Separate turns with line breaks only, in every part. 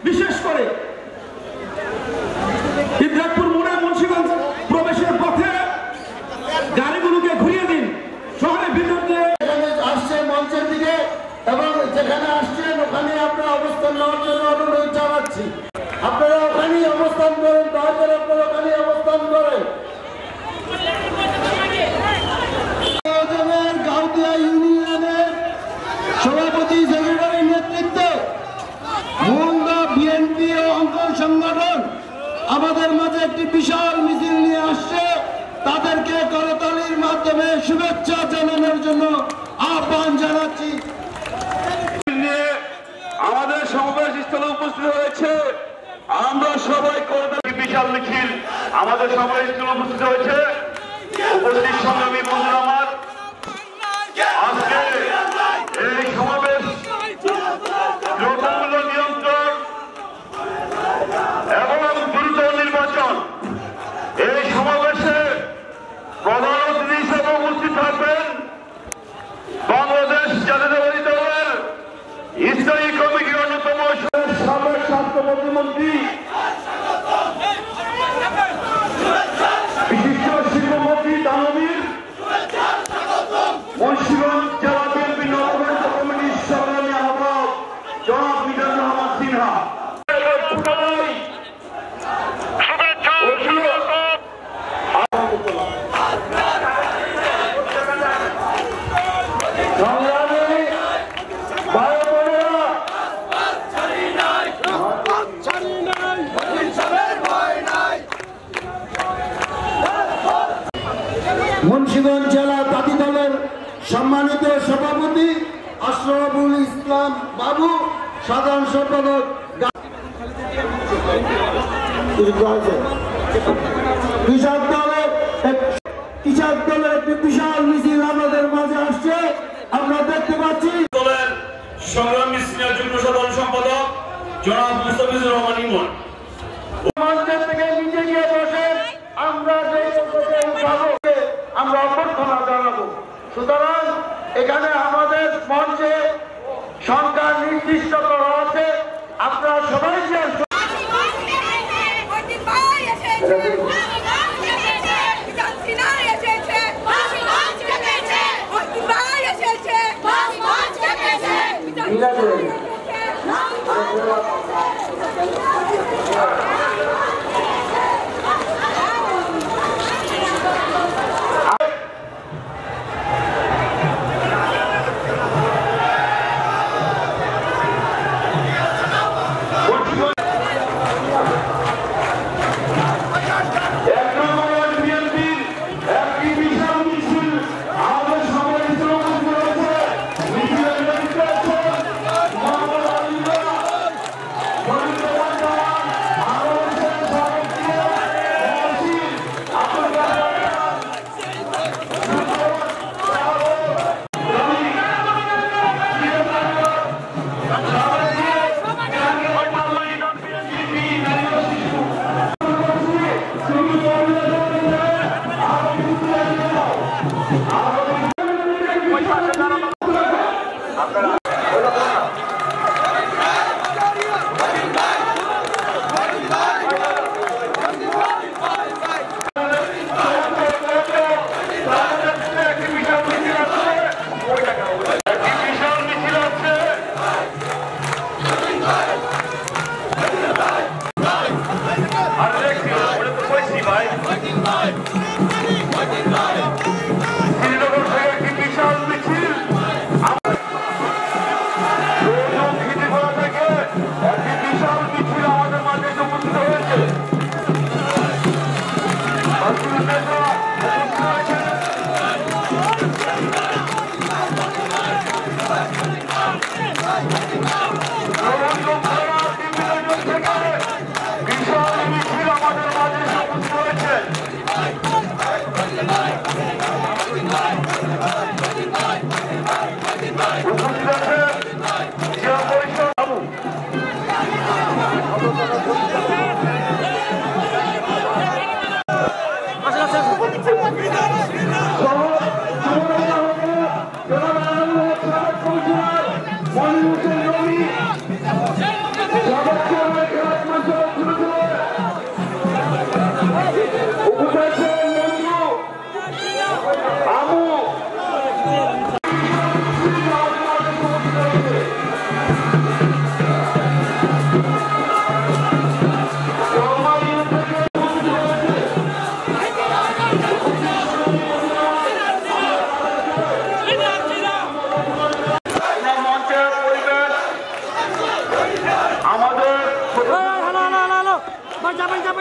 বিশেষ করে ইদ্রাকপুর মোড়ে মুন্সিগঞ্জ প্রবেশের পথে গাড়িগুলোকে ঘুরিয়ে দিন। শহরের ভিতর দিয়ে
আসছে মঞ্চের দিকে এবং যেখানে আসছেন ওখানে আপনারা অবস্থান নেওয়ার জন্য অনুরোধ জানাচ্ছি। আপনারা ওখানেই অবস্থান করেন, দয়া করে আপনারা ওখানেই অবস্থান করেন। গাউদিয়া ইউনিয়নের সভাপতি সেক্রেটারির নেতৃত্বে মোহনদা বিএনপি ও অঙ্কন সংগঠন আমাদের মাঝে একটি বিশাল মিছিল নিয়ে আসছে। তাদেরকে করতালির মাধ্যমে শুভেচ্ছা জানানোর জন্য আহ্বান জানাচ্ছি।
আমাদের সমাবেশ স্থলে উপস্থিত হয়েছে আমরা সবাই করতালি বিশাল মিছিল আমাদের সমাবেশ স্থলে উপস্থিত হয়েছে। উপস্থিত সংগ্রামী বন্ধুরা আমার, আজকে এই সমাবেশ দ্রব্যমূল্য নিয়ন্ত্রণ এবং দ্রুত নির্বাচন, এই সমাবেশে প্রধান অতিথি হিসেবে উপস্থিত থাকবেন বাংলাদেশ জাতীয়তাবাদী দলের স্থায়ী কমিটির অন্যতম সাবেক স্বাস্থ্য প্রতিমন্ত্রী বিশিষ্ট শিল্পমন্ত্রী দানবীর মুন্সিগঞ্জ জেলা বিএনপি নবগঠিত কমিটির সংগ্রামী আহ্বায়ক জনাব মিজানুর রহমান সিনহা।
মুন্সিগঞ্জ জেলা তাঁতি দলের সম্মানিত সভাপতি আশরাফুল ইসলাম বাবু, সাধারণ সম্পাদক কৃষক দলের একটি বিশাল মিছিল আমাদের মাঝে আসছে আমরা দেখতে পাচ্ছি।
দলের সংগ্রামী সিনিয়র যুগ্ম সাধারণ সম্পাদক জনাব মুস্তাফিজুর রহমান ইমন
মঞ্চের থেকে নিচে গিয়ে বসেন, আমরা আমরা অভ্যর্থনা জানাবো। সুতরাং এখানে আমাদের মঞ্চে সংখ্যা নির্দিষ্ট করা আছে, আপনারা সবাই যে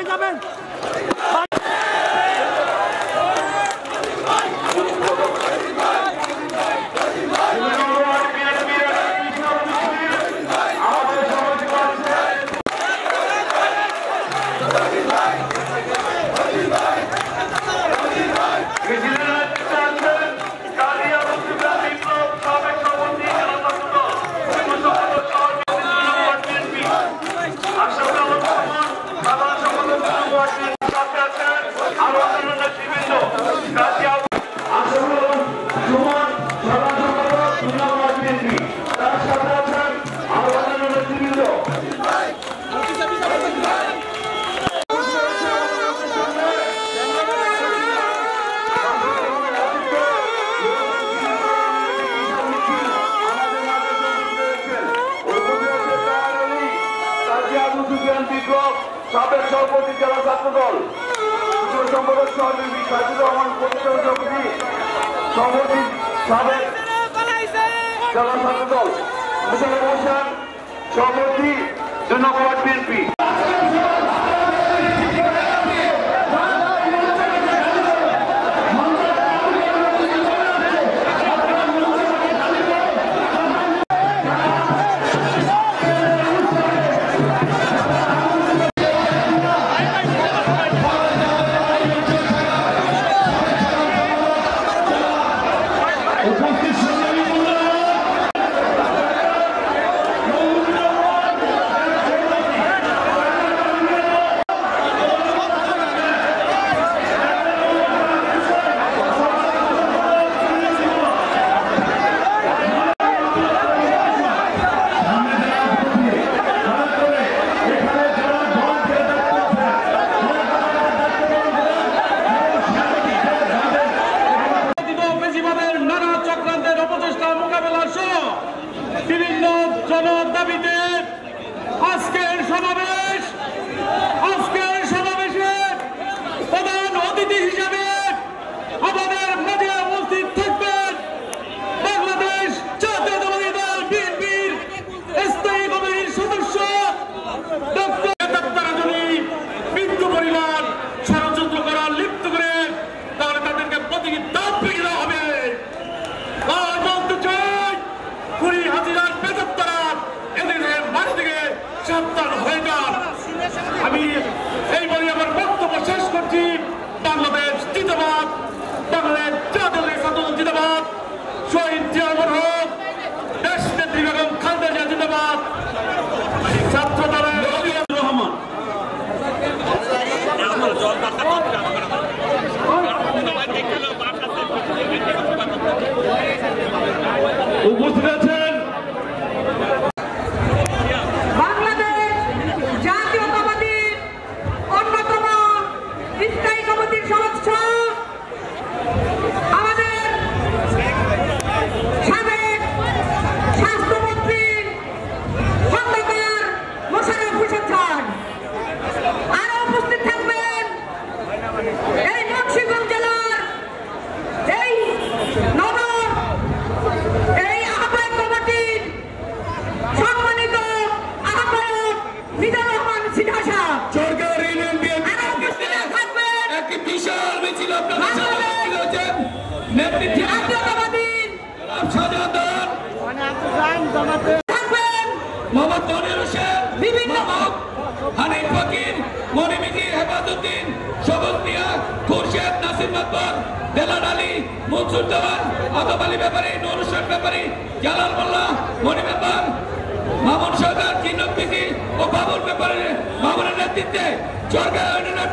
যাবেন
সাবেক সভাপতি জেলা ছাত্রদল সম্পাদক সহযোগী সাজিদুর রহমান পরিচালক সভাপতি সভাপতি সাবেক জেলা ছাত্রদল মুশাররফ হোসেন সভাপতি 2 নং ওয়ার্ড বিএনপি। বিভিন্ন জনের দাবিতে আজকের সমাবেশে প্রধান অতিথি হিসেবে আমাদের মাঝে উপস্থিত থাকবেন বাংলাদেশ জাতীয়তাবাদী দল বিএনপির স্থায়ী কমিটির সদস্য ডক্টর যদি মৃত্যু পরিমাণ ষড়যন্ত্র করার লিপ্ত করে তাহলে তাদেরকে প্রতিযোগিতা দেওয়া হবে। সাবধান হয়ে যান। আমি এই বলে আমার বক্তব্য শেষ করছি। বাংলাদেশ জিন্দাবাদ, বাংলাদেশ জাতীয় ছাত্র জিন্দাবাদ, শহীদ জিয়াউর রহমান, দেশ নেত্রী বেগম খালেদা জিয়া জিন্দাবাদ, ছাত্র দলের রহমান। উপস্থিত আছেন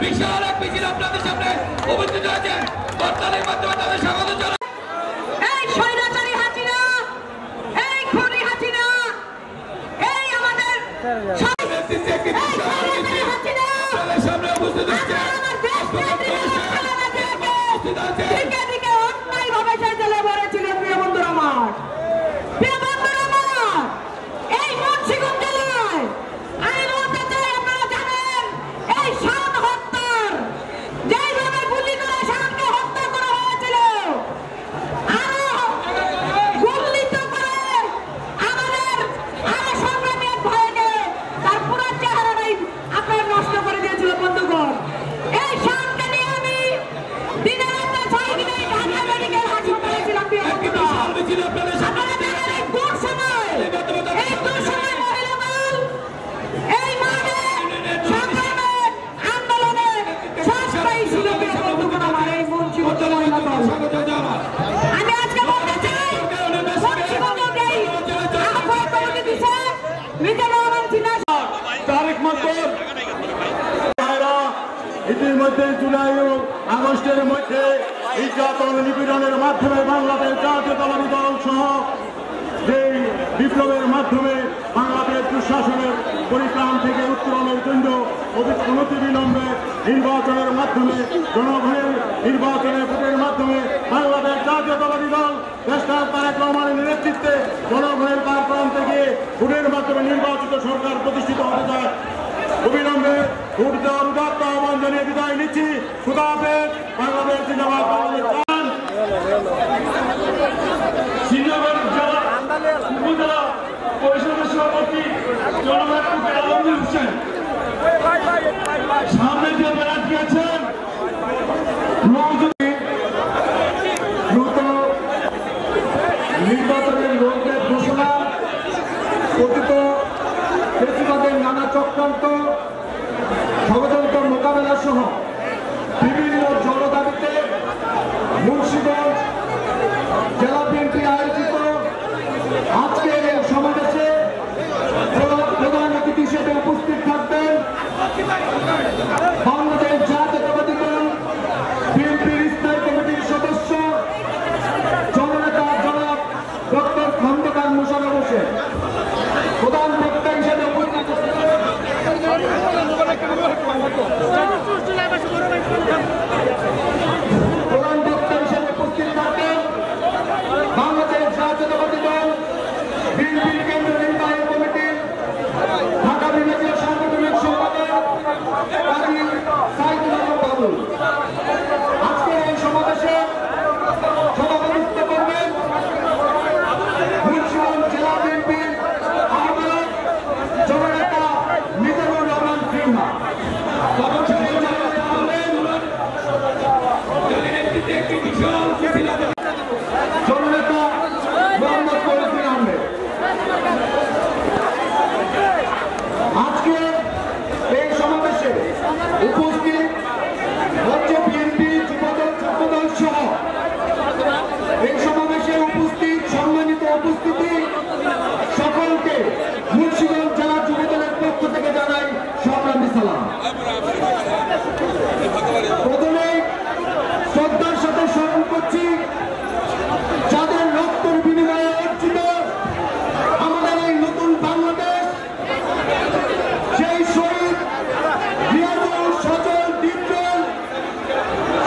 বিশাল এক মিছিল আপনাদের সামনে উপস্থিত হয়েছে। বর্তমানে মাধ্যমে তাদের স্বাগত জানাই। এই স্বৈরাচারী হাসিনা, এই খুনি হাসিনা, এই আমাদের সামনে উপস্থিত হচ্ছে।
ইতিমধ্যে জুলাই ও আগস্টের মধ্যে নির্যাতন নিপীড়নের মাধ্যমে বাংলাদেশ জাতীয়তাবাদী দল সহ যে বিপ্লবের মাধ্যমে বাংলাদেশ দুঃশাসনের পরিত্রাণ থেকে উত্তরণের জন্য অনতিবিলম্বে নির্বাচনের মাধ্যমে জনগণের নির্বাচনের ভোটের মাধ্যমে বাংলাদেশ জাতীয়তাবাদী দল দেশটার তারেক রহমানের নেতৃত্বে জনগণের পারপ্রাণ থেকে ভোটের মাধ্যমে নির্বাচিত সরকার প্রতিষ্ঠিত হতে যায়। অবিলম্বে ভোট দেওয়ার উদাত্ত আহ্বান জানিয়ে বিদায় নিচ্ছি। খুদা হাফেজ। বাংলাদেশ জিন্দাবাদ।
উপজেলা পরিষদের সভাপতি জননেতা আলমগীর হোসেন সামনে যে প্রার্থী আছেন
দ্রুত নির্বাচনের রোডম্যাপ ঘোষণা, কথিত বেশিরভাগের নানা চক্রান্ত ষড়যন্ত্র মোকাবেলা সহ বিভিন্ন জনদাবিতে মুন্সিগঞ্জ জেলা বিএনপি আয়োজিত আজকের এই সমাবেশে প্রধান অতিথি হিসেবে উপস্থিত থাকবেন বাংলাদেশ জাতীয়তাবাদী দল বিএনপির স্থায়ী কমিটির সদস্য জননেতা জনাব ডক্টর খন্দকার মোশাররফ হোসেন। প্রধান বক্তা হিসেবে উপস্থিত থাকেন বাংলাদেশ জাতীয়তাবাদী দল বিএনপির কেন্দ্রীয় নির্বাহী কমিটির ঢাকা বিভাগীয় সাংগঠনিক সম্পাদক কাজী সাইদুল আলম বাবুল। আজকের এই সমাবেশে সভাপতিত্ব করবেন মুন্সিগঞ্জ জেলা বিএনপির আহ্বায়ক জননেতা মিজানুর রহমান ফিরমা। জননেতা মোহাম্মদ ফরিদ আহমেদ। আজকে এই সমাবেশে উপস্থিত রাজ্য বিএনপি যুবদল ছাত্রদল সহ এই সমাবেশে উপস্থিত সম্মানিত উপস্থিতি সকলকে মুন্সিগঞ্জ জেলা যুবদলের পক্ষ থেকে জানাই সংগ্রামী সালাম। প্রথমে শ্রদ্ধার সাথে স্মরণ করছি যাদের রক্তের বিনিময়ে অর্জিত আমাদের এই নতুন বাংলাদেশ, সেই শহীদ রিয়াজুল, সজল, ডিপজল,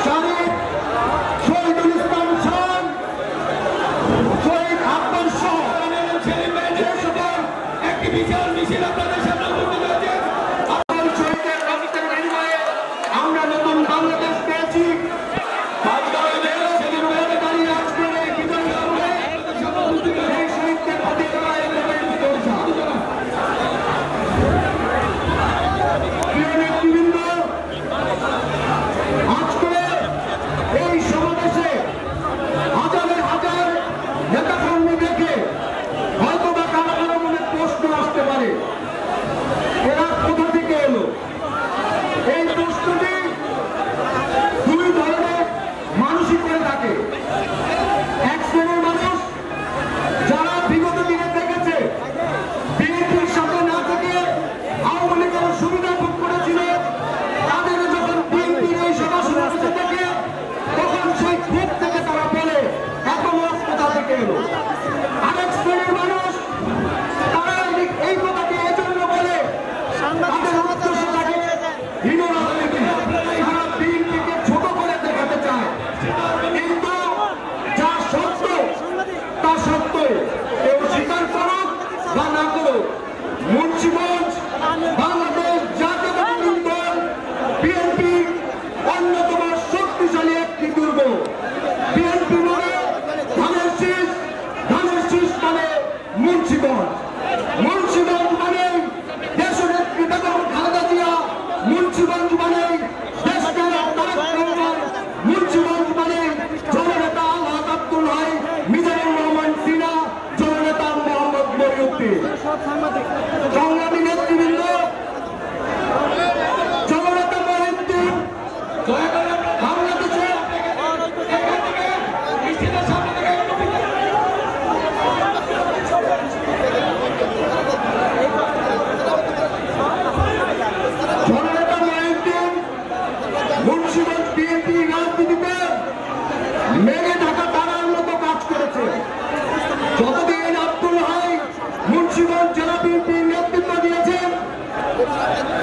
শারিক, শহীদুল ইসলাম খান, শহীদ আকবর সহ যে সকল একটি বিশাল মিছিল আপনাদের সামনে উপস্থিত হয়েছে। শহীদের রক্তের বিনিময়ে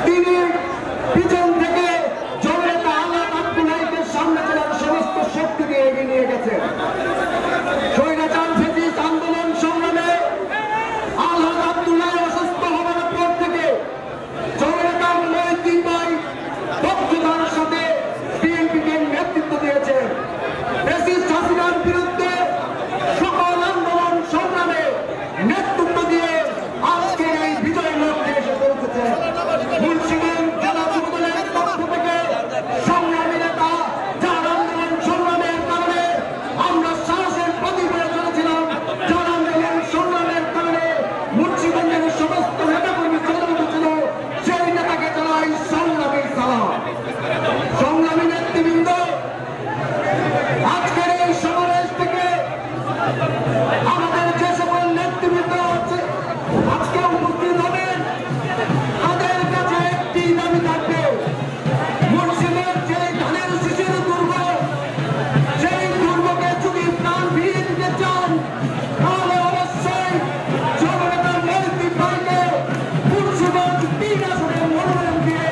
তিনি পিছন থেকে জননেতা আহলাদ আব্দুল্লাহকে সামনে চলার সমস্ত শক্তি দিয়ে এগিয়ে নিয়ে গেছেন। স্বৈরাচার ফ্যাসিস্ট আন্দোলন সংগ্রামে আহলাদ আব্দুল্লাহ অসুস্থ হওয়ার পর থেকে জননেতা মহিউদ্দিন ভাই দক্ষতার সাথে বিএনপিকে নেতৃত্ব দিয়েছেন। ফ্যাসিস্ট হাসিনার বিরুদ্ধে সকল আন্দোলন সংগ্রামে নেতৃত্ব দিয়ে আজকের এই বিজয় লক্ষ্যে এসে পৌঁছেছে। মুন্সিগঞ্জ জেলা যুবদলের পক্ষ থেকে সংগ্রামী নেতা যার আন্দোলন সংগ্রামের কারণে আমরা সাহসের প্রতীক হয়ে চলেছিলাম, যার আন্দোলন সংগ্রামের কারণে মুন্সিগঞ্জের সমস্ত নেতাকর্মী চলে উঠেছিল, সেই নেতাকে জানাই সংগ্রামী সালাম। সংগ্রামী নেতৃবৃন্দ, আজকের এই সমাবেশ থেকে আমাদের যে সকল নেতৃবৃন্দ আছে আজকে উপস্থিত হবেন, তাদের কাছে একটি দাবি থাকবে। মুন্সিগঞ্জের যে ধানের শিশির দুর্গ, সেই দুর্গকে যদি প্রাণ ফিরিয়ে দিতে চান, তাহলে অবশ্যই জননেতা মহিউদ্দিন ভাইকে মুন্সিগঞ্জ 3 আসনে মনোনয়ন দিয়ে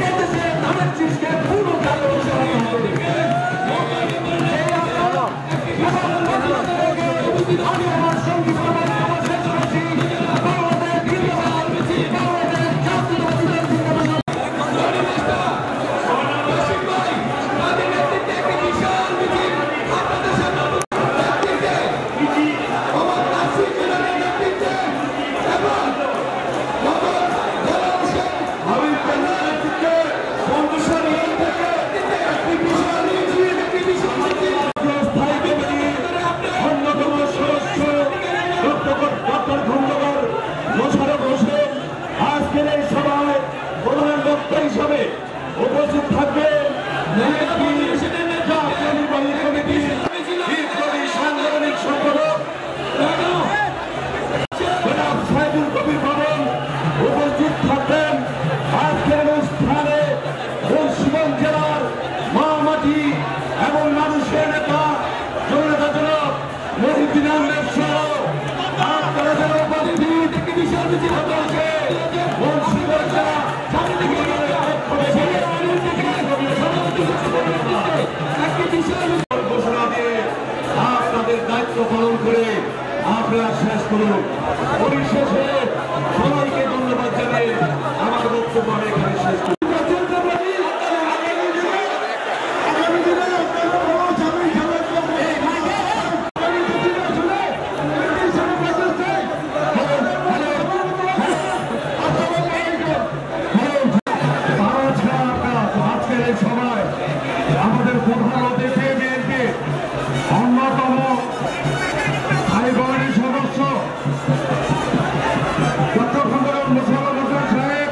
এদেশে ধানের শীষকে পুরো কালো হবে। আমি আমার সঙ্গী সমাজ শেষ করছি। বাংলাদেশ জিন্দাবাদ, বাংলাদেশ জাতীয়তাবাদী জিন্দাবাদ।
হিসাবে উপস্থিত থাকবে সাংগঠনিক সম্পাদক সাইদুল কবির ভবন উপস্থিত থাকবেন। আজকের অনুষ্ঠানে মুন্সিগঞ্জ জেলার মহামাটি এবং মানুষের নেতা জননেতা জনাব মহিউদ্দিন আহমেদ সহ আপনারা যারা উপস্থিত মুন্সিগঞ্জ জেলা ঘোষণা দিয়ে আপনাদের দায়িত্ব পালন করে আপনারা শেষ করুন। পরিশেষে সবাইকে ধন্যবাদ জানিয়ে আমার বক্তব্য আমি এখানে শেষ করি। আমাদের প্রধান অতিথি বিএনপির অন্যতম হাইকমান্ডের সদস্য ডক্টর খন্দকার মোশাররফ হোসেন সাহেব,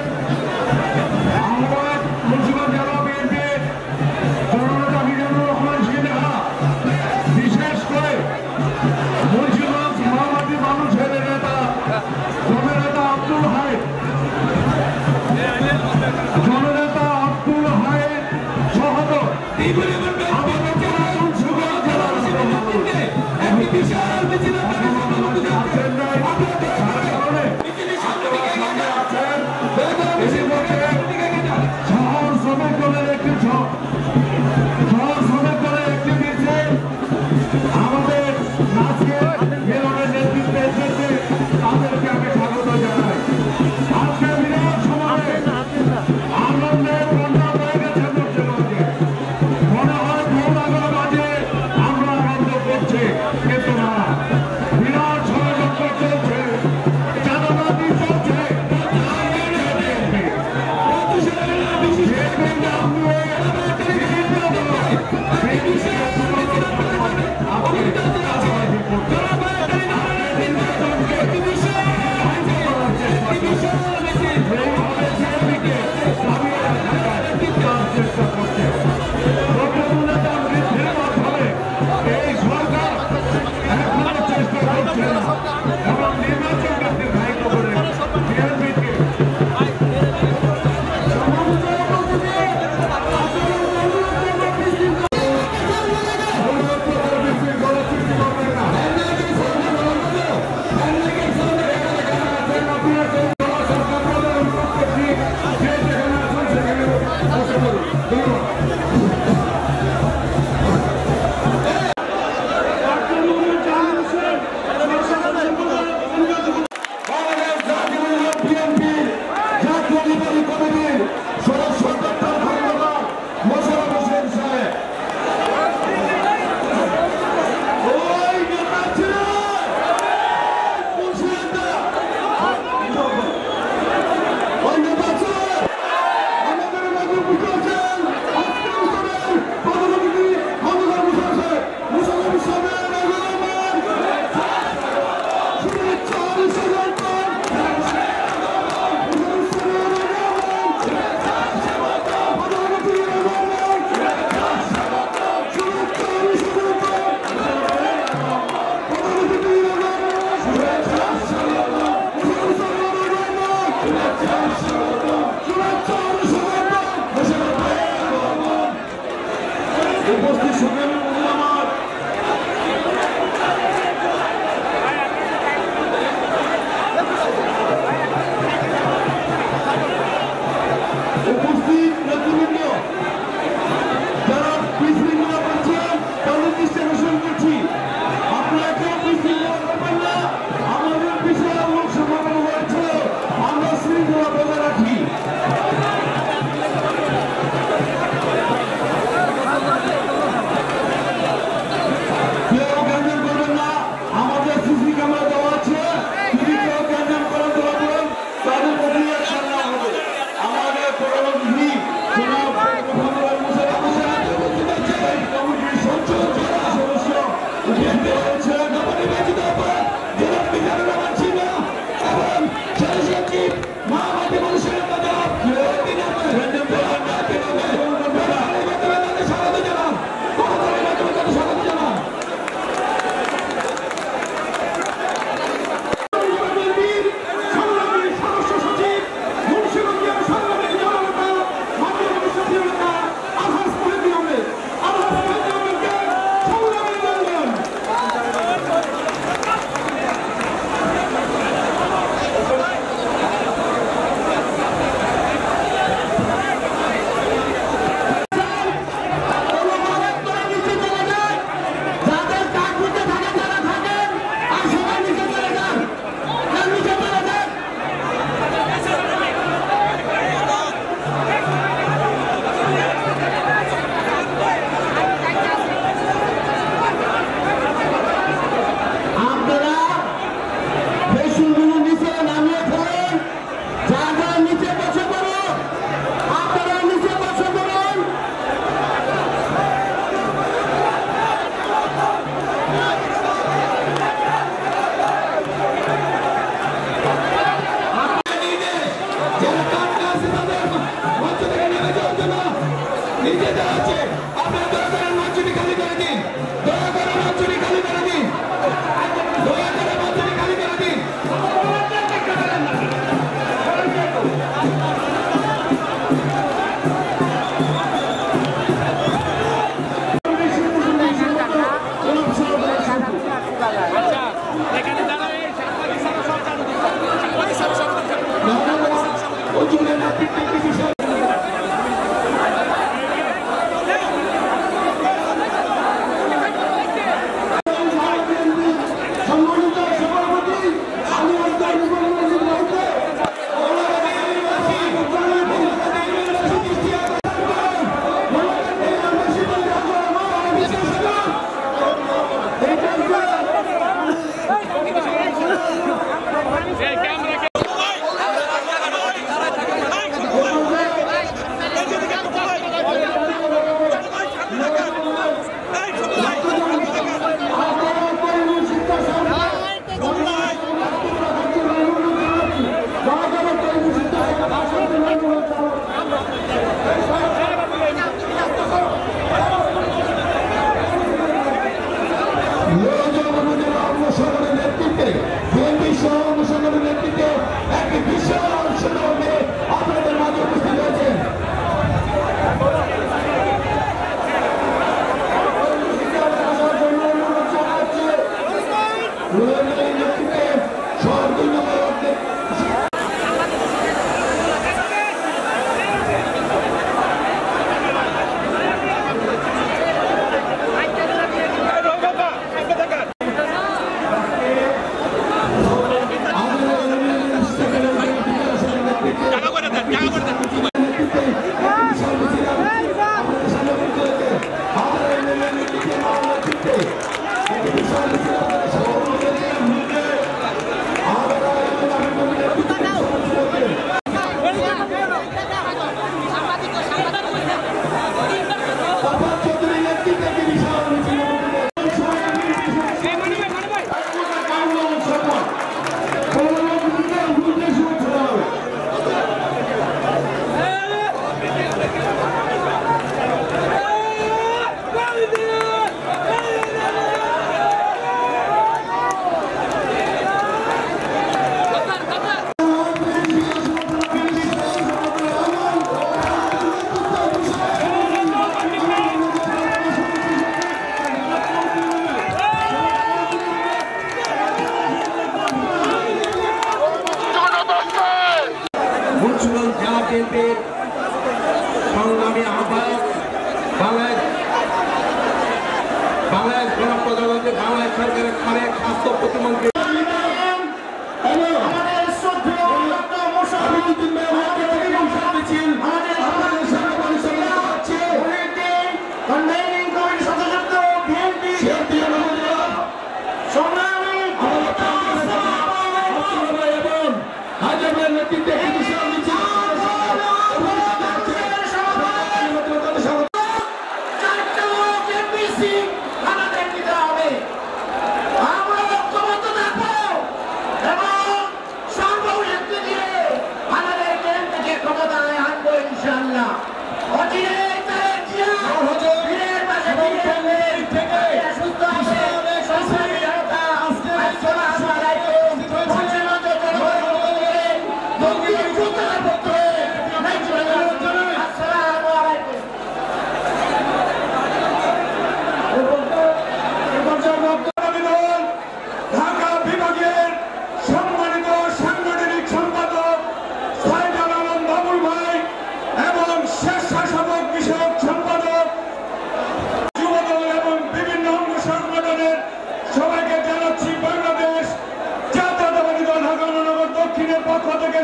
প্রতিমন্ত্রী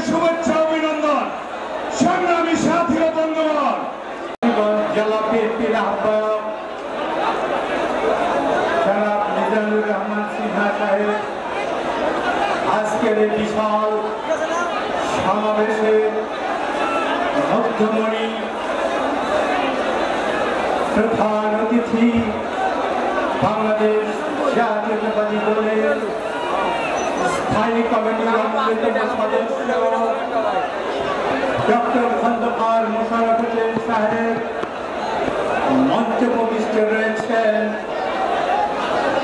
শুভেচ্ছা অভিনন্দন সংগ্রামী সাথীরা বন্ধুগণ
জেলা বিএনপির আহ্বায়ক জনাব মিজানুর রহমান সিনহা সাহেব আজকের এই বিশাল সমাবেশে মধ্যমণি প্রধান অতিথি বাংলাদেশ জাতীয়তাবাদী দলের স্থায়ী কমিটির অন্যতম সদস্য ডক্টর খন্দকার মোশাররফ হোসেন সাহেব মঞ্চে উপবিষ্ট রয়েছেন।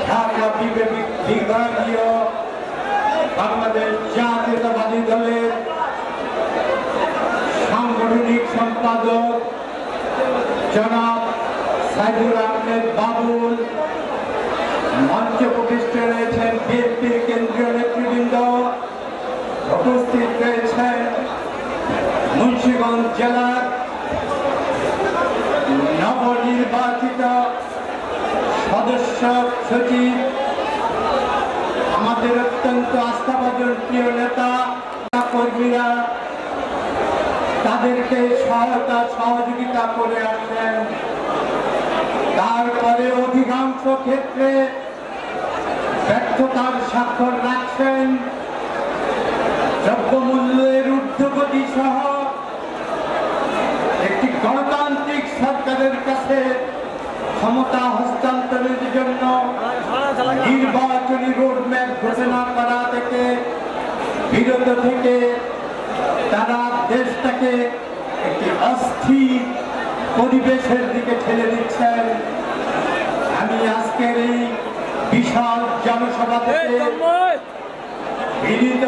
ঢাকা বিভাগীয় বাংলাদেশ জাতীয়তাবাদী দলের সাংগঠনিক সম্পাদক জনাব সাইদুল আহমেদ বাবুল, মঞ্চে উপবিষ্ট রয়েছেন বিএনপির কেন্দ্রীয় নেতৃবৃন্দ, উপস্থিত রয়েছেন মুন্সিগঞ্জ জেলার নবনির্বাচিত সদস্য সচিব, আমাদের অত্যন্ত আস্থাভাজন প্রিয় নেতা কর্মীরা তাদেরকে সহযোগিতা করে আসছেন। তারপরে অধিকাংশ ক্ষেত্রে ব্যর্থতার স্বাক্ষর রাখছেন। দ্রব্যমূল্যের ঊর্ধ্বগতি সহ একটি গণতান্ত্রিক সরকারের কাছে ক্ষমতা হস্তান্তরের জন্য নির্বাচনী রোডম্যাপ ঘোষণা করা থেকে বিরত থেকে তারা দেশটাকে একটি অস্থির পরিবেশের দিকে ঠেলে দিচ্ছেন। আমি আজকের এই বিশাল জনসভা থেকে বিনীত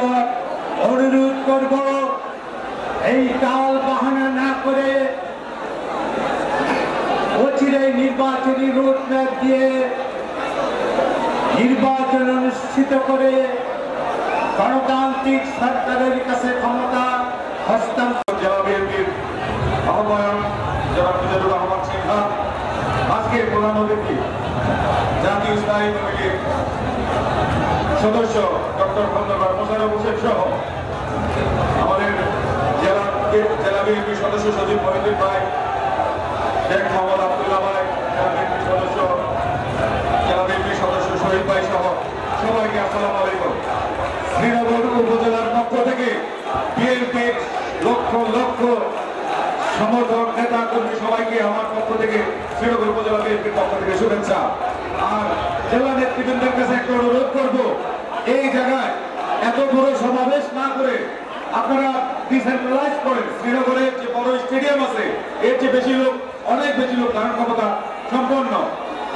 অনুরোধ করব, এই টাল বাহানা না করে অচিরে নির্বাচনী রোডম্যাপ দিয়ে নির্বাচন অনুষ্ঠিত করে গণতান্ত্রিক সরকারের কাছে ক্ষমতা হস্তান্তর।
জেলা বিএনপির আহ্বায়ক জনাব মিজানুর রহমান সিনহা, আজকের প্রধান অতিথি জাতীয় স্থায়ী কমিটির সদস্য ডক্টর খন্দকার মোশাররফ হোসেন সহ আমাদের জেলা বিএনপির সদস্য সচিব মহিউদ্দিন ভাই, শেখ মোহাম্মদ আব্দুল্লাহ ভাই, জেলা বিএনপির সদস্য শহীদ ভাই সহ সবাইকে আসসালামু আলাইকুম। শ্রীনগর উপজেলার পক্ষ থেকে বিএনপির লক্ষ লক্ষ সমর্থক নেতা কর্মী সবাইকে আমার পক্ষ থেকে শ্রীনগর উপজেলা বিএনপির পক্ষ থেকে শুভেচ্ছা। আর জেলা নেতৃবৃন্দের কাছে একটা অনুরোধ করব, এই জায়গায় এত বড় সমাবেশ না করে আপনারা ডিসেন্ট্রালাইজ করেন। শ্রীনগরে যে বড় স্টেডিয়াম আছে এর চেয়ে বেশি লোক, অনেক বেশি লোক ধারণ ক্ষমতা সম্পন্ন।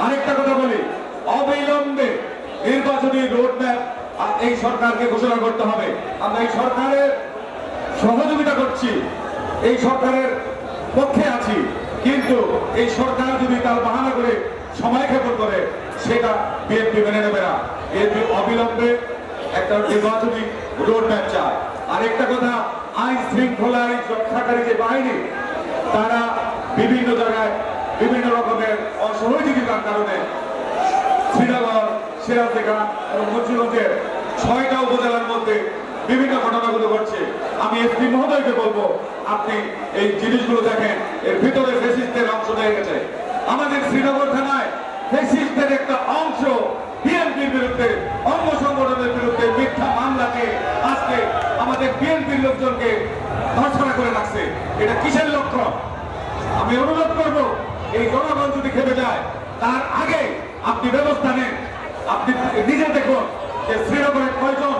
আরেকটা কথা বলি, অবিলম্বে নির্বাচনী রোডম্যাপ এই সরকারকে ঘোষণা করতে হবে। আমরা এই সরকারের সহযোগিতা করছি, এই সরকারের পক্ষে আছি, কিন্তু এই সরকার যদি তার বাহানা করে সময় ক্ষেপণ করে সেটা বিএনপি মেনে নেবে না। বিএনপি অবিলম্বে একটা নির্বাচনী রোডম্যাপ চায়। আরেকটা কথা, আইন শৃঙ্খলা রক্ষাকারী যে বাহিনী তারা বিভিন্ন জায়গায় বিভিন্ন রকমের অসহযোগিতার কারণে শ্রীনগর
সিরাজদিঘা এবং মুন্সিগঞ্জের 6টা উপজেলার মধ্যে বিভিন্ন ঘটনাগুলো ঘটছে। আমি এসপি মহোদয়কে বলবো, আপনি এই জিনিসগুলো দেখেন, এর ভিতরে ফেসিস্টদের অংশ দেখা গেছে। আমাদের শ্রীনগর থানায় ফেসিস্টদের একটা অংশ বিএনপির বিরুদ্ধে, অঙ্গ সংগঠনের বিরুদ্ধে মিথ্যা মামলাকে আজকে আমাদের বিএনপির লোকজনকে ধর্ষণা করে রাখছে। এটা কিসের লক্ষ্য? আমি অনুরোধ করব, এই জনগণ যদি খেপে যায় তার আগে আপনি ব্যবস্থা নেন। আপনি নিজে দেখুন যে শ্রীনগরের কয়জন